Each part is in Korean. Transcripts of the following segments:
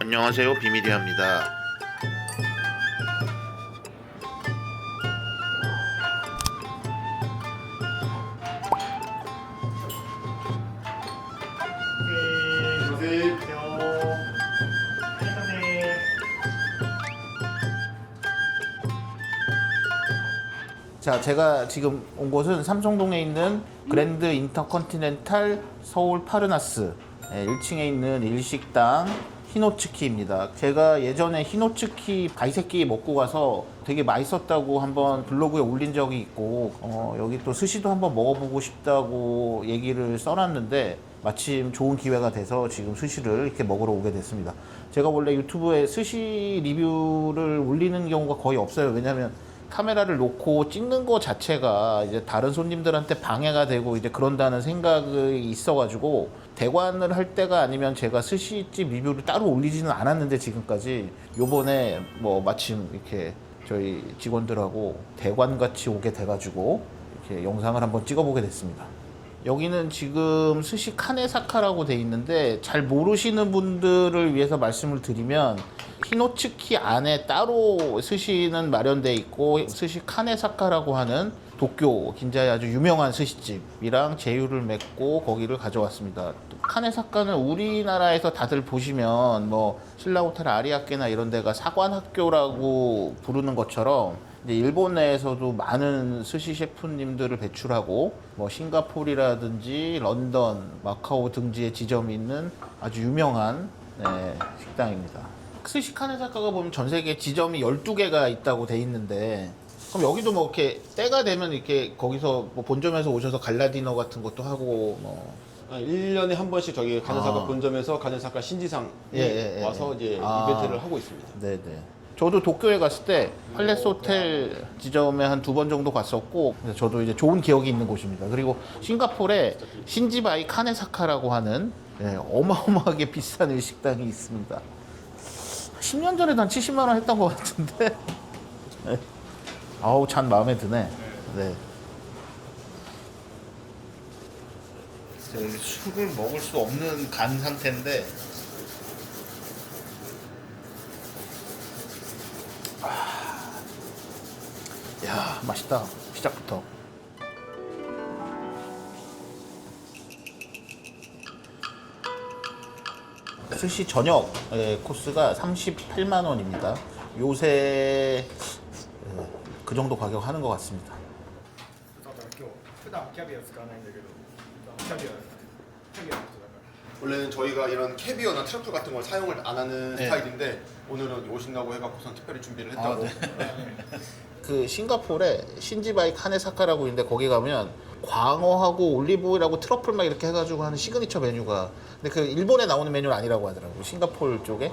안녕하세요, 비밀이야입니다. 자, 제가 지금 온 곳은 삼성동에 있는 그랜드 인터컨티넨탈 서울 파르나스 1층에 있는 일식당 히노츠키입니다. 제가 예전에 히노츠키 가이세끼 먹고 가서 되게 맛있었다고 한번 블로그에 올린 적이 있고 여기 또 스시도 한번 먹어보고 싶다고 얘기를 써놨는데 마침 좋은 기회가 돼서 지금 스시를 이렇게 먹으러 오게 됐습니다. 제가 원래 유튜브에 스시 리뷰를 올리는 경우가 거의 없어요. 왜냐면 카메라를 놓고 찍는 거 자체가 이제 다른 손님들한테 방해가 되고 이제 그런다는 생각이 있어가지고 대관을 할 때가 아니면 제가 스시집 리뷰를 따로 올리지는 않았는데 지금까지 요번에 뭐 마침 이렇게 저희 직원들하고 대관 같이 오게 돼가지고 이렇게 영상을 한번 찍어보게 됐습니다. 여기는 지금 스시 카네사카라고 돼 있는데 잘 모르시는 분들을 위해서 말씀을 드리면 히노츠키 안에 따로 스시는 마련돼 있고 스시 카네사카라고 하는 도쿄 긴자에 아주 유명한 스시집이랑 제휴를 맺고 거기를 가져왔습니다. 카네사카는 우리나라에서 다들 보시면 뭐 신라호텔 아리아케나 이런 데가 사관학교라고 부르는 것처럼 이제 일본 내에서도 많은 스시 셰프님들을 배출하고 뭐 싱가포르라든지 런던, 마카오 등지에 지점이 있는 아주 유명한 식당입니다. 스시 카네사카가 보면 전 세계 지점이 12개가 있다고 돼 있는데 그럼 여기도 뭐 이렇게 때가 되면 이렇게 거기서 뭐 본점에서 오셔서 갈라 디너 같은 것도 하고 뭐 1년에 한 번씩 저기 가네사카 본점에서 가네사카 신지상 와서 이제 이벤트를 하고 있습니다. 네네. 저도 도쿄에 갔을 때 팔레스 호텔 지점에 한 2번 정도 갔었고 그래서 저도 이제 좋은 기억이 있는 곳입니다. 그리고 싱가포르에 신지바이 카네사카라고 하는 어마어마하게 비싼 일식당이 있습니다. 10년 전에도 한 70만 원 했던 것 같은데 아우 잔 마음에 드네. 네. 술을 먹을 수 없는 간 상태인데 야 맛있다. 시작부터 스시 저녁 코스가 38만 원입니다. 요새 그 정도 가격 하는 것 같습니다. 普段キャビア使わないんだけどキャビアの人だから 원래는 저희가 이런 캐비어나 트러플 같은 걸 사용을 안 하는 네. 스타일인데 오늘은 오신다고 해갖고선 특별히 준비를 했다고. 그 싱가포르에 신지바이 카네사카라고 있는데 거기 가면 광어하고 올리브오일하고 트러플 막 이렇게 해가지고 하는 시그니처 메뉴가 근데 그 일본에 나오는 메뉴는 아니라고 하더라고요. 싱가포르 쪽에.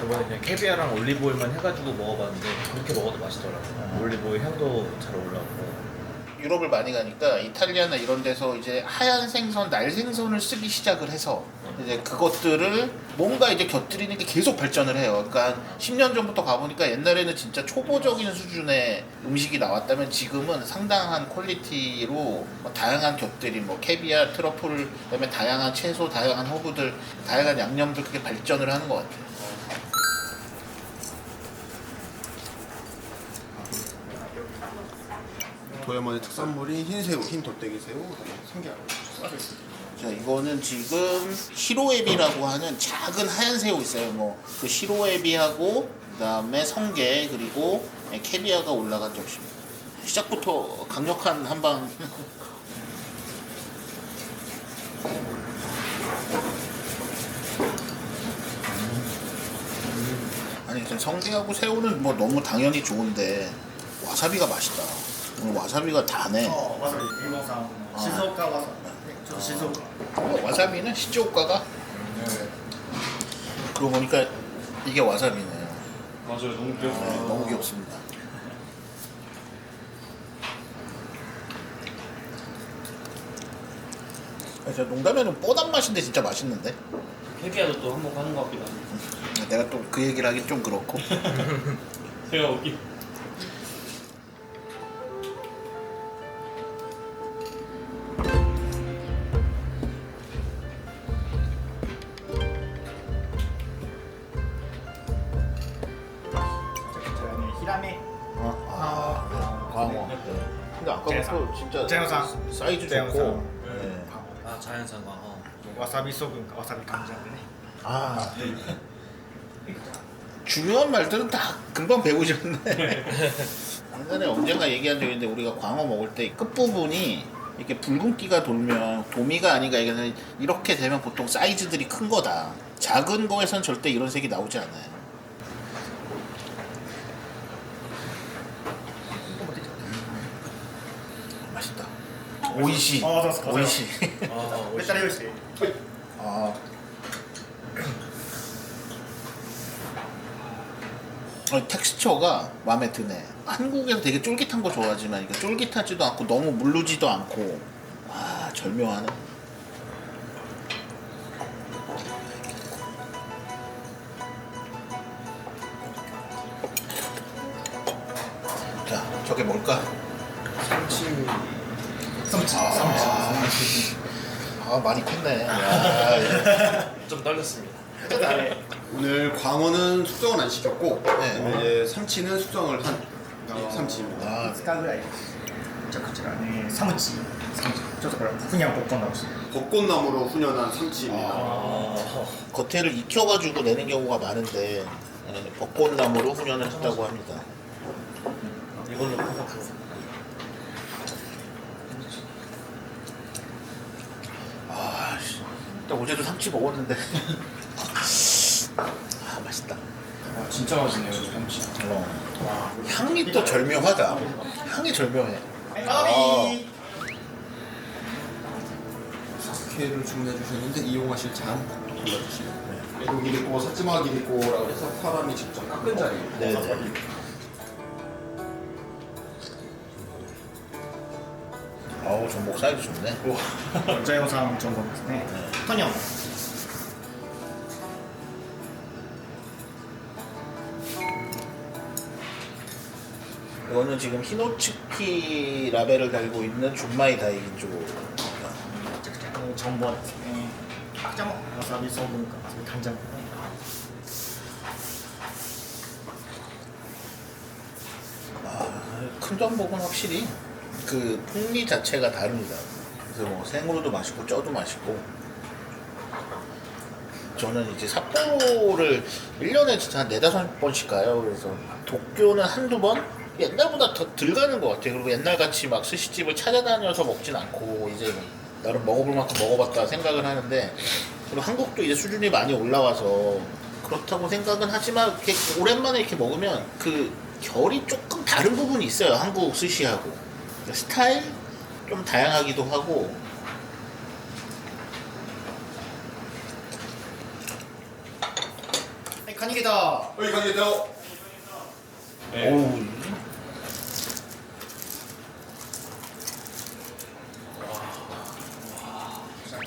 저번에 그냥 캐비아랑 올리브오일만 해가지고 먹어봤는데 그렇게 먹어도 맛있더라고요. 올리브오일 향도 잘 올라오고. 유럽을 많이 가니까 이탈리아나 이런 데서 이제 하얀 생선, 날 생선을 쓰기 시작을 해서 이제 그것들을 뭔가 이제 곁들이는 게 계속 발전을 해요. 그러니까 10년 전부터 가보니까 옛날에는 진짜 초보적인 수준의 음식이 나왔다면 지금은 상당한 퀄리티로 뭐 다양한 곁들임, 뭐 캐비아, 트러플, 그다음에 다양한 채소, 다양한 허브들, 다양한 양념들 그게 발전을 하는 것 같아요. 도야만의 특산물이 흰새우, 흰 돗대기 새우, 성게하고 쌀을 자, 이거는 지금 시로에비라고 하는 작은 하얀 새우 있어요. 뭐 그 시로에비하고 그다음에 성게 그리고 캐비아가 올라간 접시입니다. 시작부터 강력한 한방. 아니 성게하고 새우는 뭐 너무 당연히 좋은데 와사비가 맛있다. 오늘 와사비가 다네. わさびリモさん静岡わさびちょっと静岡 와사비는 시즈오카가. 그러고 보니까 이게 와사비네. 맞아요, 너무 귀엽다. 네, 너무 귀엽습니다. 진짜 농담에는 뻔한 맛인데 진짜 맛있는데. 캐비아도 또 한몫하는 것 같기도 하고. 내가 또 그 얘기를 하긴 좀 그렇고. 제가 웃기. 아까부터 진짜 자연산. 사이즈 자연산. 좋고. 네. 아 자연산 광어. わさびそぶんかわさび感じなんでね 아 중요한 말들은 다 금방 배우셨네. 옛날에 언젠가 얘기한 적이 있는데 우리가 광어 먹을 때 끝부분이 이렇게 붉은기가 돌면 도미가 아닌가 이게 이렇게 되면 보통 사이즈들이 큰 거다. 작은 거에선 절대 이런 색이 나오지 않아요. 맛있다. 오이시. 오이시. めったら用意して 아. 텍스처가 마음에 드네. 한국에서 되게 쫄깃한 거 좋아하지만 이게 쫄깃하지도 않고 너무 물르지도 않고 아 절묘하네. 자 저게 뭘까? 아 많이 컸네. 야, 좀 떨렸습니다. 오늘 광어는 숙성은 안 시켰고 네. 이제 삼치는 숙성을 한 삼치입니다. あ5日ぐらいじゃあこちらねサムチちょっとこれふにゃんぽっこんなし 벚꽃나무로 훈연한 삼치입니다. 겉에를 익혀가지고 내는 경우가 많은데 예, 벚꽃나무로 훈연을 했다고 합니다. 이걸로 팍팍. 아, 씨. 나 어제도 삼치 먹었는데. 아, 맛있다. 진짜 맛있네요 삼치 향이 또 절묘하다. 향이 절묘해. 까비 사케를 주문해 주셨는데 이용하실 잔 골라주시면 돼요. 기리꼬, 사츠마 기리꼬라고 해서 사람이 직접 깎은 잔이에요. 네. 아우, 전복 사이즈 좋네. ジャイオンさんジョンボンですねトニョン 이거는 지금 히노츠키 라벨을 달고 있는 준마이 다이긴 쪽입니다. ジョンボンですねこちらもわさびそぶんかわさび感じなんでね 큰 전복은 확실히 그 풍미 자체가 다릅니다. 그래서 뭐 생으로도 맛있고 쪄도 맛있고. 저는 이제 삿포로를 1년에 진짜 한 4-5번씩 가요. 그래서 도쿄는 한두 번? 옛날보다 더 덜 가는 것 같아요. 그리고 옛날같이 막 스시집을 찾아다녀서 먹진 않고 이제 뭐 나름 먹어볼 만큼 먹어봤다 생각을 하는데 그리고 한국도 이제 수준이 많이 올라와서 그렇다고 생각은 하지만 이렇게 오랜만에 이렇게 먹으면 그 결이 조금 다른 부분이 있어요. 한국 스시하고 스타일 좀 다양하기도 하고 카니게다 여기 가게죠. 어우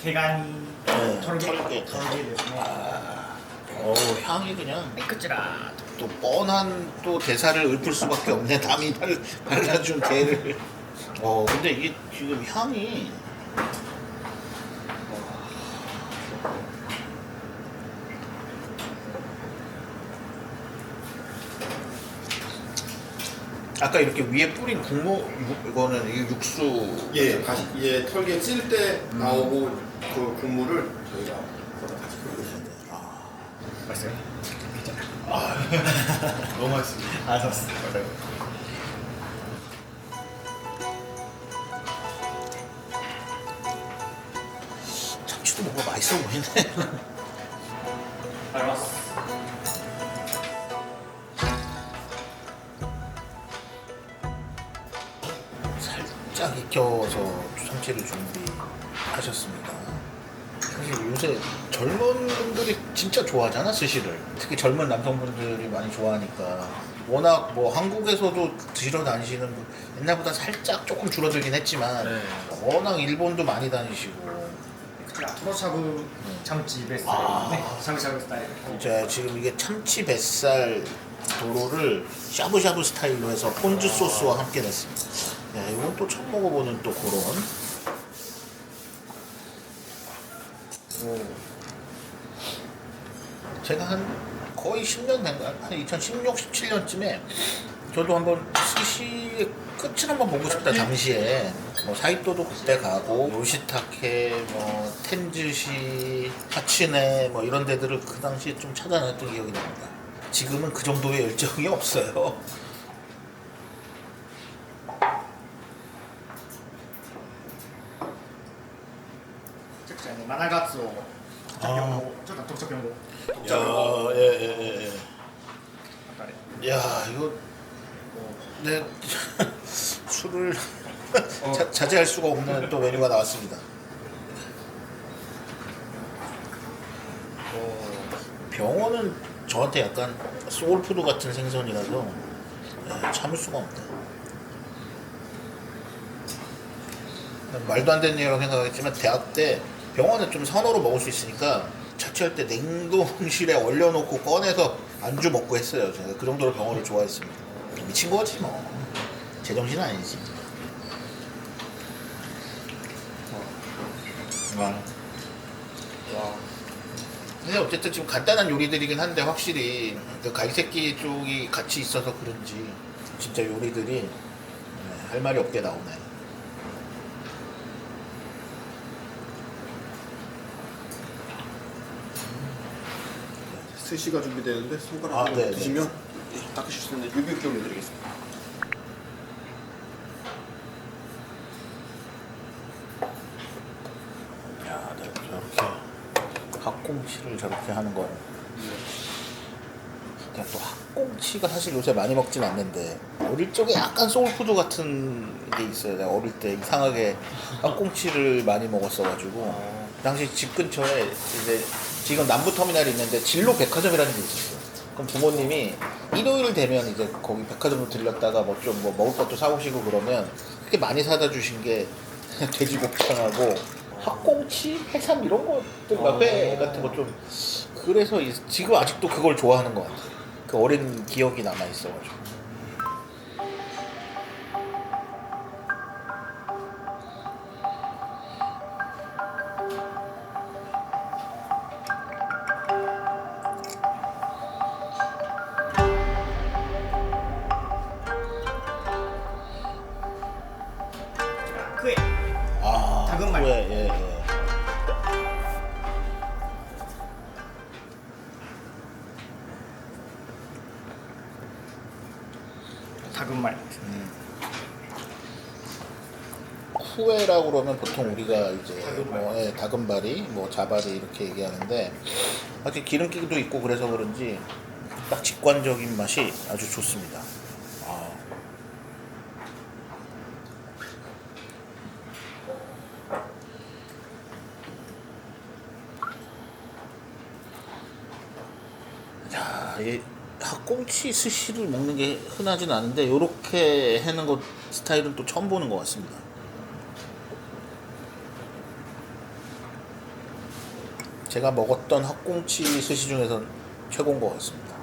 개가니 네, 털개 털개. 털개ですね 어우 향이 그냥 こちら 또 뻔한 또 대사를 읊을 수밖에 없네. 남이 발라준 개를. 근데 이게 지금 향이 아까 이렇게 위에 뿌린 국물 이거는 이 육수 예, 다시 예 털개 찔 때 나오고 그 국물을 저희가 거기다 다시 끓여주시면 돼요. 맛있어요? 너무 맛있습니다. 아 좋았어 맞아요 참치도 뭔가 맛있어 보이네. 살짝 익혀서 참치를 준비하셨습니다. 사실 요새 젊은 분들이 진짜 좋아하잖아 스시를. 특히 젊은 남성분들이 많이 좋아하니까 워낙 뭐 한국에서도 드시러 다니시는 분 옛날보다 살짝 조금 줄어들긴 했지만 네. 워낙 일본도 많이 다니시고 こちらトロしゃぶチャムチベースねしゃぶしゃぶスタイル 자, 지금 이게 참치 뱃살 도로를 샤브샤브 스타일로 해서 폰즈 소스와 함께 냈습니다. 야, 이건 또 처음 먹어보는 또 그런. 제가 한 거의 10년 된 거야. 한 2016, 17년쯤에 저도 한번 스시의 끝을 한번 보고 싶다 당시에. 뭐 사이토도 그때 가고 요시타케, 뭐 텐즈시, 하츠네 뭐 이런 데들을 그 당시에 좀 찾아냈던 기억이 납니다. 지금은 그 정도의 열정이 없어요. めちゃくちゃマナガツオちょっと特徴4号 야, 예. あれ 야, 이거 네 술을 자제할 수가 없는 또 메뉴가 나왔습니다. 병어는 저한테 약간 소울푸드 같은 생선이라서 참을 수가 없네. 말도 안 되는 일이라고 생각했지만 대학 때 병어는 좀 선호로 먹을 수 있으니까 자취할 때 냉동실에 얼려놓고 꺼내서 안주 먹고 했어요. 제가 그 정도로 병어를 좋아했습니다. 미친 거지 뭐. 제정신은 아니지. 와. 근데 어쨌든 지금 간단한 요리들이긴 한데 확실히 그 가이세키 쪽이 같이 있어서 그런지 진짜 요리들이 할 말이 없게 나오네. 스시가 준비되는데 손가락으로 네, 드시면 닦으실 수 있는 유비육기 올려드리겠습니다. 야, 저렇게 학꽁치를 저렇게 하는 건 그냥 또 학꽁치가 사실 요새 많이 먹진 않는데 어릴 적에 약간 소울푸드 같은 게 있어요. 내가 어릴 때 이상하게 학꽁치를 많이 먹었어가지고 당시 집 근처에 이제 지금 남부터미널이 있는데 진로 백화점이라는 게 있었어요. 그럼 부모님이 일요일 되면 이제 거기 백화점으로 들렸다가 뭐 좀 뭐 먹을 것도 사오시고 그러면 그렇게 많이 사다 주신 게 돼지곱창하고 학꽁치, 해삼 이런 것들, 회 같은 거 좀 그래서 지금 아직도 그걸 좋아하는 것 같아요. 그 어린 기억이 남아 있어가지고.クエ 아, 다금말. 예. 다금말 쿠에라고 그러면 보통 우리가 이제 뭐 다금바리, 뭐 자바리 이렇게 얘기하는데 아직 기름기도 있고 그래서 그런지 딱 직관적인 맛이 아주 좋습니다. 아. 야, 이 학꽁치 스시를 먹는 게 흔하진 않은데 이렇게 해는 것 스타일은 또 처음 보는 것 같습니다. 제가 먹었던 학꽁치 스시 중에선 최고인 것 같습니다.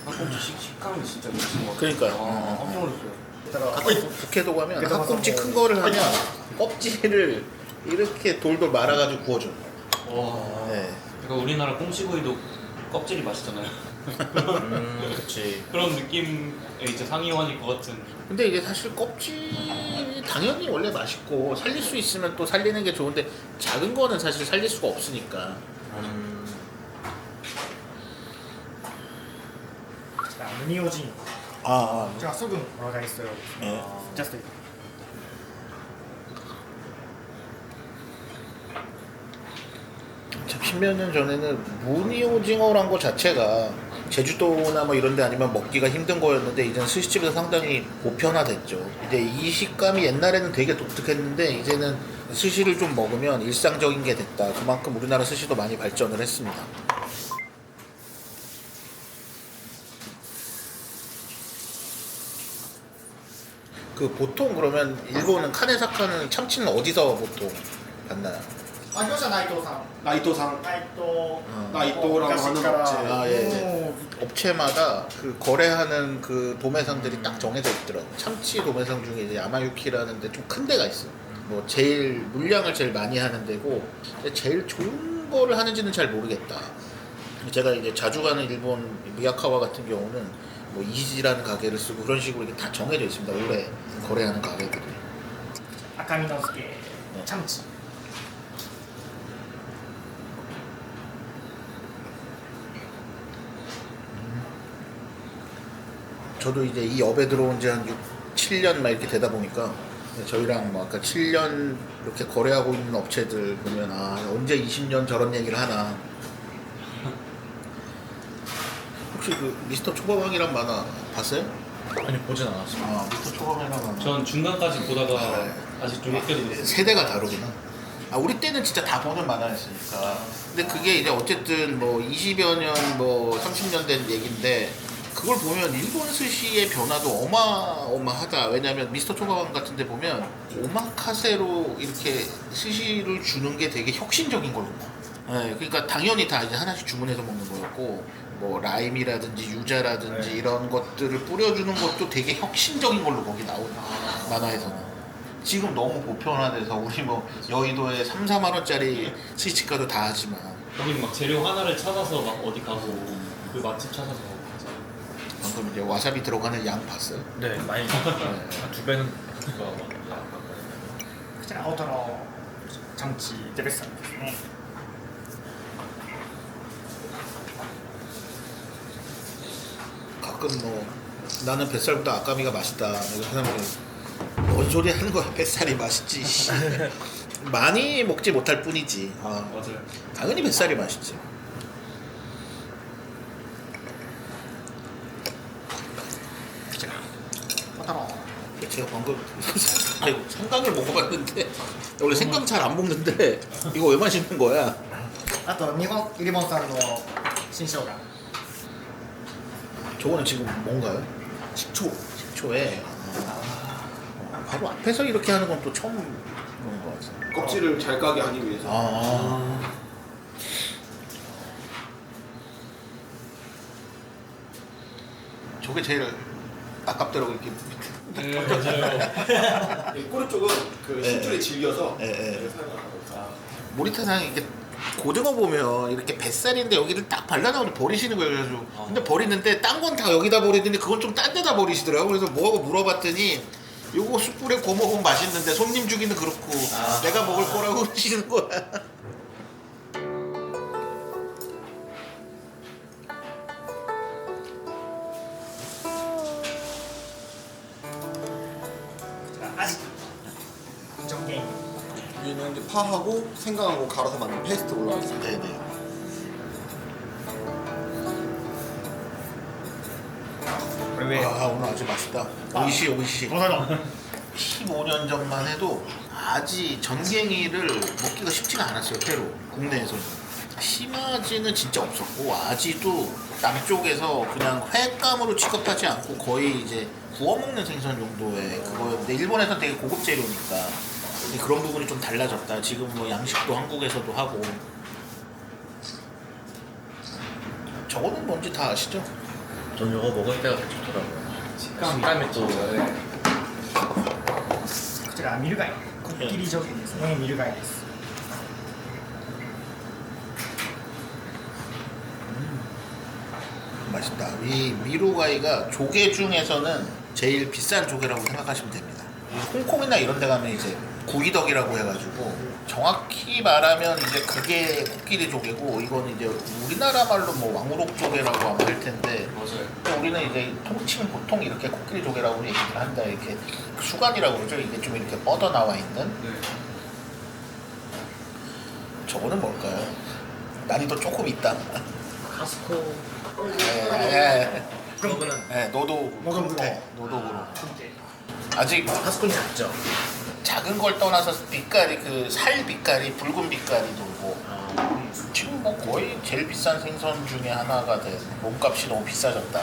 학꽁치 식감이 진짜 미친 것 같아요. 그러니까요. 깜짝 놀랐어요. 가끔 북해도 가면 학꽁치 큰 거를 하면 껍질을 이렇게 돌돌 말아가지고 구워줘요. 와. 네. 그러니까 우리나라 꽁치구이도 껍질이 맛있잖아요. 그치. 그런 느낌의 이제 상위원일 것 같은. 근데 이게 사실 껍질이 당연히 원래 맛있고 살릴 수 있으면 또 살리는 게 좋은데 작은 거는 사실 살릴 수가 없으니까. ムニオジン 아, 제가 소금 들어가 있어요. 네. 자스트 참 10몇 년 전에는 무늬 오징어란 거 자체가 제주도나 뭐 이런 데 아니면 먹기가 힘든 거였는데 이제는 스시집에서 상당히 보편화됐죠. 근데 이 식감이 옛날에는 되게 독특했는데 이제는 스시를 좀 먹으면 일상적인 게 됐다. 그만큼 우리나라 스시도 많이 발전을 했습니다. 그 보통 그러면 일본은 카네사카는 참치는 어디서 보통 받나요? あ、業者内藤さん 나이토상 内藤 나이토라고 하는 업체. 아, 예. 업체마다 그 거래하는 그 도매상들이 딱 정해져 있더라고. 참치 도매상 중에 이제 야마유키라는 데 좀 큰 데가 있어. 뭐 제일 물량을 제일 많이 하는 데고 근데 제일 좋은 거를 하는지는 잘 모르겠다. 제가 이제 자주 가는 일본 미야카와 같은 경우는 뭐 이지라는 가게를 쓰고 그런 식으로 이게 다 정해져 있습니다. 오래 거래하는 가게들이. 赤身の漬けチャムチ 저도 이제 이 업에 들어온 지 한 7년 막 이렇게 되다 보니까 저희랑 뭐 아까 7년 이렇게 거래하고 있는 업체들 보면 아 언제 20년 저런 얘기를 하나. 혹시 그 미스터 초밥왕이란 만화 봤어요? 아니 보진 않았어요. 아 미스터 초밥왕이란 만화. 전 중간까지 보다가 네. 아직 좀 아껴두고 있어요. 세대가 다르구나. 아 우리 때는 진짜 다 보는 만화였으니까. 근데 그게 이제 어쨌든 뭐 20여 년 뭐 30년 된 얘기인데 그걸 보면 일본 스시의 변화도 어마어마하다. 왜냐면 미스터 초밥왕 같은 데 보면 오마카세로 이렇게 스시를 주는 게 되게 혁신적인 걸로 봐. 네, 그러니까 당연히 다 이제 하나씩 주문해서 먹는 거였고 뭐 라임이라든지 유자라든지 이런 것들을 뿌려주는 것도 되게 혁신적인 걸로 거기 나오는 만화에서는. 지금 너무 보편화돼서 우리 뭐 여의도에 3, 4만 원짜리 스시집가도 다 하지만 거긴 막 재료 하나를 찾아서 막 어디 가고 그 맛집 찾아서 가잖아요. 방금 이제 와사비 들어가는 양 봤어요? 네 많이 두 배는 그거 막 こちら青トロチャムチデベッサンですね 가끔 뭐 나는 뱃살보다 아까미가 맛있다 이렇게 하면 뭔 소리 하는 거야. 뱃살이 맛있지 씨. 많이 먹지 못할 뿐이지. 아, 맞아요. 당연히 뱃살이 맛있지. 제가 방금 아이고, 생강을 먹어봤는데 원래 생강 잘 안 먹는데 이거 왜 맛있는 거야? あと日本イリボンさんの新生姜 저거는 지금 뭔가요? 식초 식초에 바로 앞에서 이렇게 하는 건 또 처음 보는 것 같아요. 껍질을 잘 까게 하기 위해서. 아. 저게 제일 아깝더라고 이렇게. 네, 맞아요. 이 꼬리 쪽은 그 신줄이 질겨서 예, 예. 이렇게 사용하고 있어요. 모리타상 이렇게 고등어 보면 이렇게 뱃살인데 여기를 딱 발라놓고 버리시는 거예요. 그래가지고 근데 버리는데 딴 건 다 여기다 버리는데 그건 좀 딴 데다 버리시더라고. 그래서 뭐하고 물어봤더니 요거 숯불에 구워 먹으면 맛있는데 손님 주기는 그렇고 내가 먹을 거라고 그러시는 거야. 아직 정갱이 위에는 이제 파하고 생강하고 갈아서 만든 페이스트 올라가 있어요. 네네. 왜 아 오늘 아주 맛있다. 오이시 오이시. 15년 전만 해도 아지 전갱이를 먹기가 쉽지가 않았어요. 회로 국내에서는. 시마지는 진짜 없었고 아지도 남쪽에서 그냥 회감으로 취급하지 않고 거의 이제 구워 먹는 생선 정도의 그거였는데 일본에서는 되게 고급 재료니까 근데 그런 부분이 좀 달라졌다. 지금 뭐 양식도 한국에서도 하고. 저거는 뭔지 다 아시죠? 전 이거 먹을 때가 되게 좋더라고요. 식감이 또 こちらミル貝こっきり状態ですねミル貝です 맛있다. 이 미루가이가 조개 중에서는 제일 비싼 조개라고 생각하시면 됩니다. 홍콩이나 이런 데 가면 이제 구이덕이라고 해가지고 정확히 말하면 이제 그게 코끼리 조개고 이거는 이제 우리나라 말로 뭐 왕우럭 조개라고 아마 할 텐데 맞아요. 우리는 이제 통칭 보통 이렇게 코끼리 조개라고 얘기를 한다. 이렇게 수간이라고 그러죠. 이게 좀 이렇게 뻗어 나와 있는. 네. 저거는 뭘까요? 난이도 조금 있다. 카스코 네, 그거는 네, 노도 노도구로. 금태, 노도구로. 아직 카스코는 작죠. 작은 걸 떠나서 빛깔이 그 살 빛깔이 붉은 빛깔이 돌고 지금 뭐 거의 제일 비싼 생선 중에 하나가 된 몸값이 너무 비싸졌다.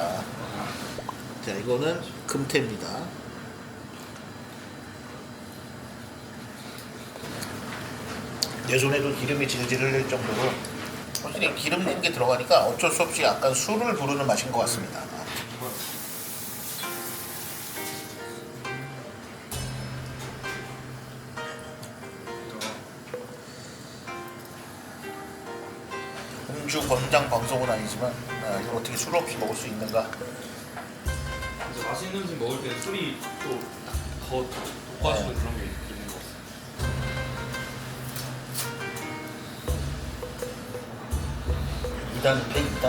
자 이거는 금태입니다. 내 손에도 기름이 질질 흘릴 정도로 확실히 기름 낸 게 들어가니까 어쩔 수 없이 약간 술을 부르는 맛인 것 같습니다. 음주 권장 방송은 아니지만 이걸 어떻게 술 없이 먹을 수 있는가? 이제 맛있는 음식 먹을 때 술이 또 더 돋궈주는 네. 그런 게 있는 것 같아요. 2단 배 2단?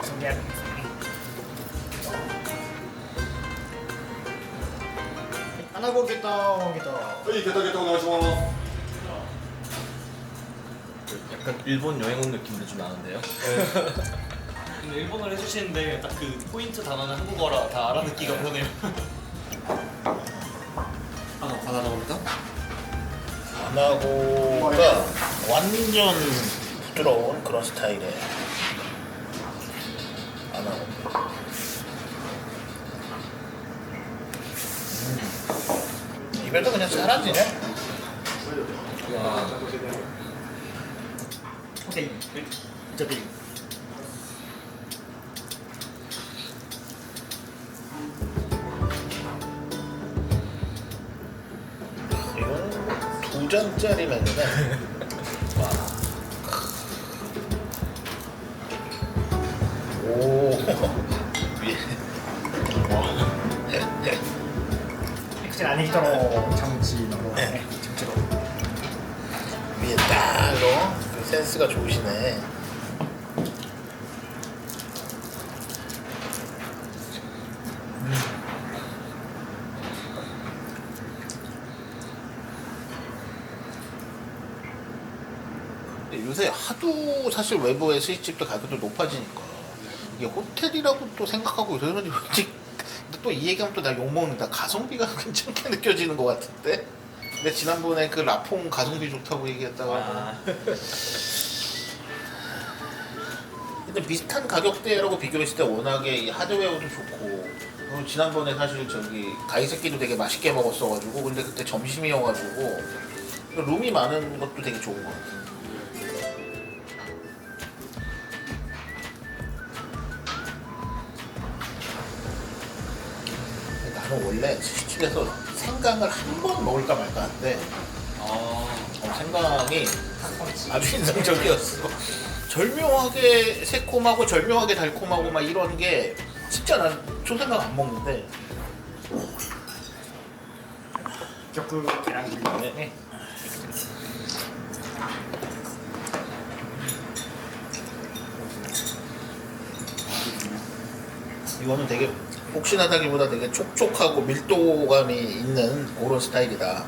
준비할 하나 보겠다 보겠다. はい、ゲタゲタお願いします。 약간 일본 여행 온 느낌도 좀 나는데요. 근데 일본어를 해주시는데 딱 그 포인트 단어는 한국어라 다 알아듣기가 편해요. 하나 나옵니다. 아나고가 완전 부드러운 그런 스타일의 아나고. 입에서 그냥 사라지네. 오케이. 저기 이거는 2잔짜리 메뉴네. 와. 오. 위에. 확실히 안에 있도록 참치로 참치로. 위에 딱 그 센스가 좋으시네. 근데 요새 하도 사실 외부의 스시집도 가격도 높아지니까 이게 호텔이라고 또 생각하고 이러는지 왠지 또 이 얘기하면 또 나 욕먹는다. 가성비가 괜찮게 느껴지는 것 같은데. 근데 지난번에 그 라퐁 가성비 좋다고 얘기했다가 근데 비슷한 가격대라고 비교했을 때 워낙에 이 하드웨어도 좋고 그리고 지난번에 사실 저기 가이세끼도 되게 맛있게 먹었어가지고 근데 그때 점심이어가지고 룸이 많은 것도 되게 좋은 것 같아요. 나는 원래 스시집에서 생강을 한 번 먹을까 말까 한데 생강이 아주 인상적이었어. 절묘하게 새콤하고 절묘하게 달콤하고 막 이런 게 진짜 난 초생강 안 먹는데 격구 계란 그리고 네. 이거는 되게 폭신하다기보다 되게 촉촉하고 밀도감이 있는 그런 스타일이다.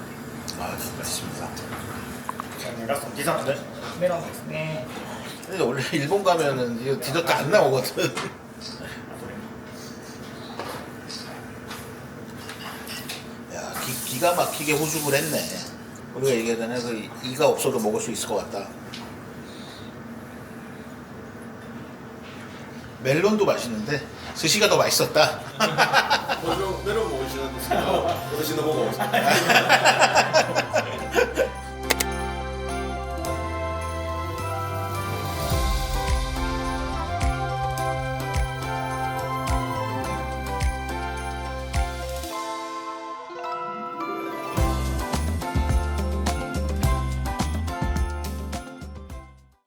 아, 맛있습니다. ラストデザートでメロンですね。 근데 원래 일본 가면은 이거 디저트 안 나오거든. 야, 기가 막히게 호죽을 했네. 우리가 얘기하잖아요. 그 이가 없어도 먹을 수 있을 것 같다. 멜론도 맛있는데 스시가 더 맛있었다. メロンも美味しいんですけど、私の方が美味しい。